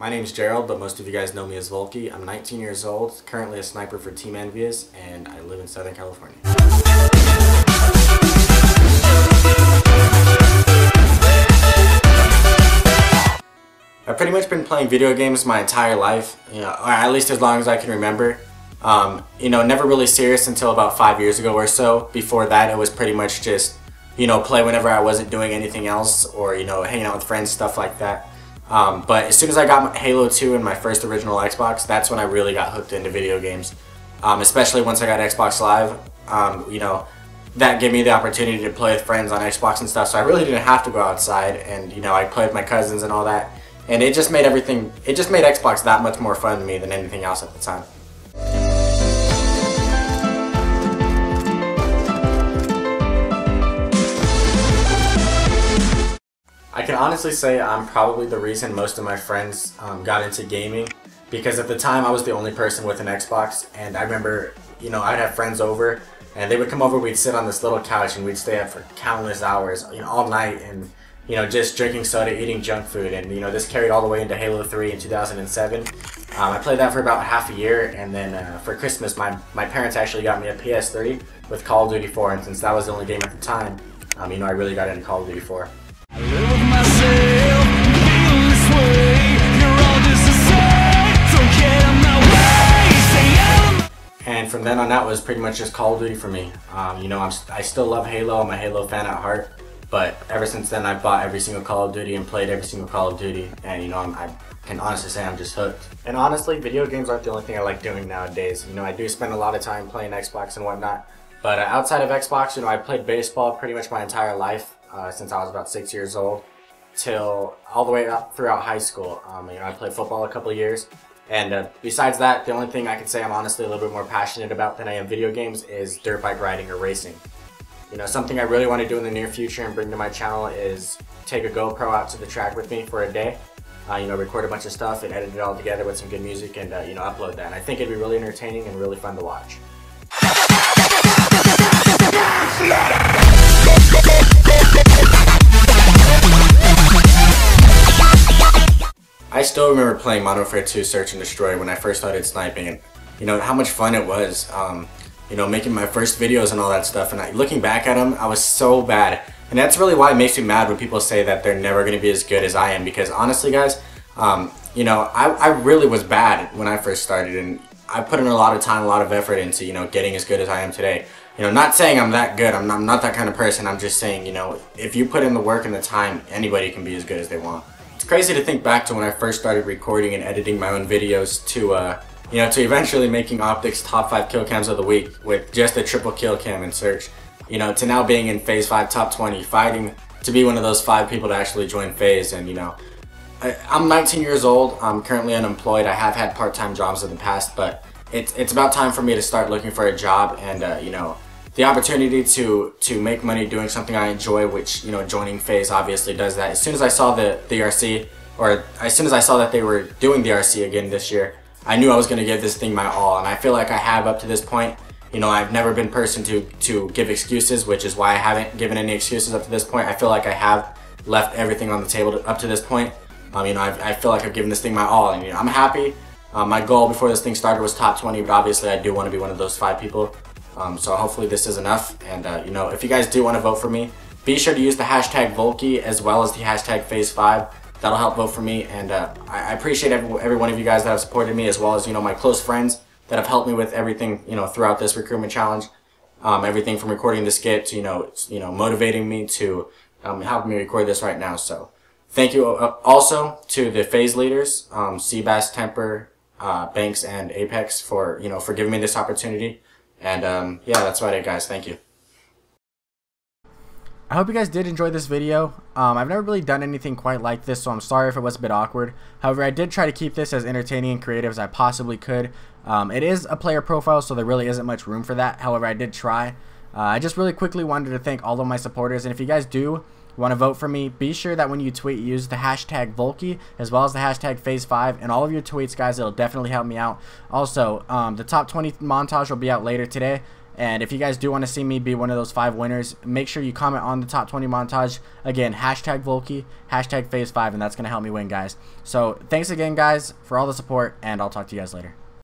My name's Gerald, but most of you guys know me as Volky. I'm 19 years old, currently a sniper for Team Envious, and I live in Southern California. I've pretty much been playing video games my entire life, or at least as long as I can remember. Never really serious until about 5 years ago or so. Before that, it was pretty much just, play whenever I wasn't doing anything else, or, hanging out with friends, stuff like that. But as soon as I got Halo 2 and my first original Xbox, that's when I really got hooked into video games. Especially once I got Xbox Live, that gave me the opportunity to play with friends on Xbox and stuff, so I really didn't have to go outside, and I played with my cousins and all that. And it just made Xbox that much more fun to me than anything else at the time. I can honestly say I'm probably the reason most of my friends got into gaming, because at the time I was the only person with an Xbox, and I remember, I'd have friends over, and they would come over, we'd sit on this little couch, and we'd stay up for countless hours, all night, and just drinking soda, eating junk food, and this carried all the way into Halo 3 in 2007. I played that for about half a year, and then for Christmas my parents actually got me a PS3 with Call of Duty 4, and since that was the only game at the time, I really got into Call of Duty 4. And from then on out was pretty much just Call of Duty for me. I still love Halo, I'm a Halo fan at heart. But ever since then, I've bought every single Call of Duty and played every single Call of Duty, and I can honestly say I'm just hooked. And honestly, video games aren't the only thing I like doing nowadays. I do spend a lot of time playing Xbox and whatnot. But outside of Xbox, I played baseball pretty much my entire life since I was about 6 years old, till all the way up throughout high school. I played football a couple of years, and besides that, the only thing I can say I'm honestly a little bit more passionate about than I am video games is dirt bike riding or racing. Something I really want to do in the near future and bring to my channel is take a GoPro out to the track with me for a day, record a bunch of stuff and edit it all together with some good music and, upload that. And I think it'd be really entertaining and really fun to watch. I still remember playing Modern Warfare 2 Search and Destroy when I first started sniping, and, how much fun it was. Making my first videos and all that stuff, and looking back at them, I was so bad. And that's really why it makes me mad when people say that they're never going to be as good as I am, because honestly guys, I really was bad when I first started, and I put in a lot of time, a lot of effort into, getting as good as I am today. Not saying I'm that good, I'm not that kind of person, I'm just saying, if you put in the work and the time, anybody can be as good as they want. It's crazy to think back to when I first started recording and editing my own videos to eventually making Optic's top 5 kill cams of the week with just a triple kill cam in Search. To now being in Phase 5 top 20, fighting to be one of those 5 people to actually join Phase. And I'm 19 years old, I'm currently unemployed, I have had part-time jobs in the past, but it's about time for me to start looking for a job, and the opportunity to make money doing something I enjoy, which, joining Phase obviously does that. As soon as I saw the RC, or as soon as I saw that they were doing the RC again this year, I knew I was going to give this thing my all, and I feel like I have up to this point. I've never been a person to give excuses, which is why I haven't given any excuses up to this point. I feel like I have left everything on the table up to this point. I feel like I've given this thing my all, and I'm happy. My goal before this thing started was top 20, but obviously I do want to be one of those 5 people. So hopefully this is enough, and if you guys do want to vote for me, be sure to use the hashtag Volky as well as the hashtag Phase5. That'll help vote for me, and I appreciate every one of you guys that have supported me, as well as my close friends that have helped me with everything throughout this recruitment challenge. Everything from recording the skit to motivating me to helping me record this right now. So thank you also to the Phase leaders, Seabass, Temper, Banks, and Apex for for giving me this opportunity. And yeah, that's about it, guys. Thank you. I hope you guys did enjoy this video. I've never really done anything quite like this, so I'm sorry if it was a bit awkward. However, I did try to keep this as entertaining and creative as I possibly could. It is a player profile, so there really isn't much room for that. However, I did try. I just really quickly wanted to thank all of my supporters, and if you guys do want to vote for me, be sure that when you tweet, use the hashtag Volky as well as the hashtag Phase5 and all of your tweets, guys. It'll definitely help me out. Also, the top 20 montage will be out later today, And if you guys do want to see me be one of those 5 winners, make sure you comment on the top 20 montage. Again, hashtag Volky, hashtag phase 5, and that's going to help me win, guys. So thanks again, guys, for all the support, and I'll talk to you guys later.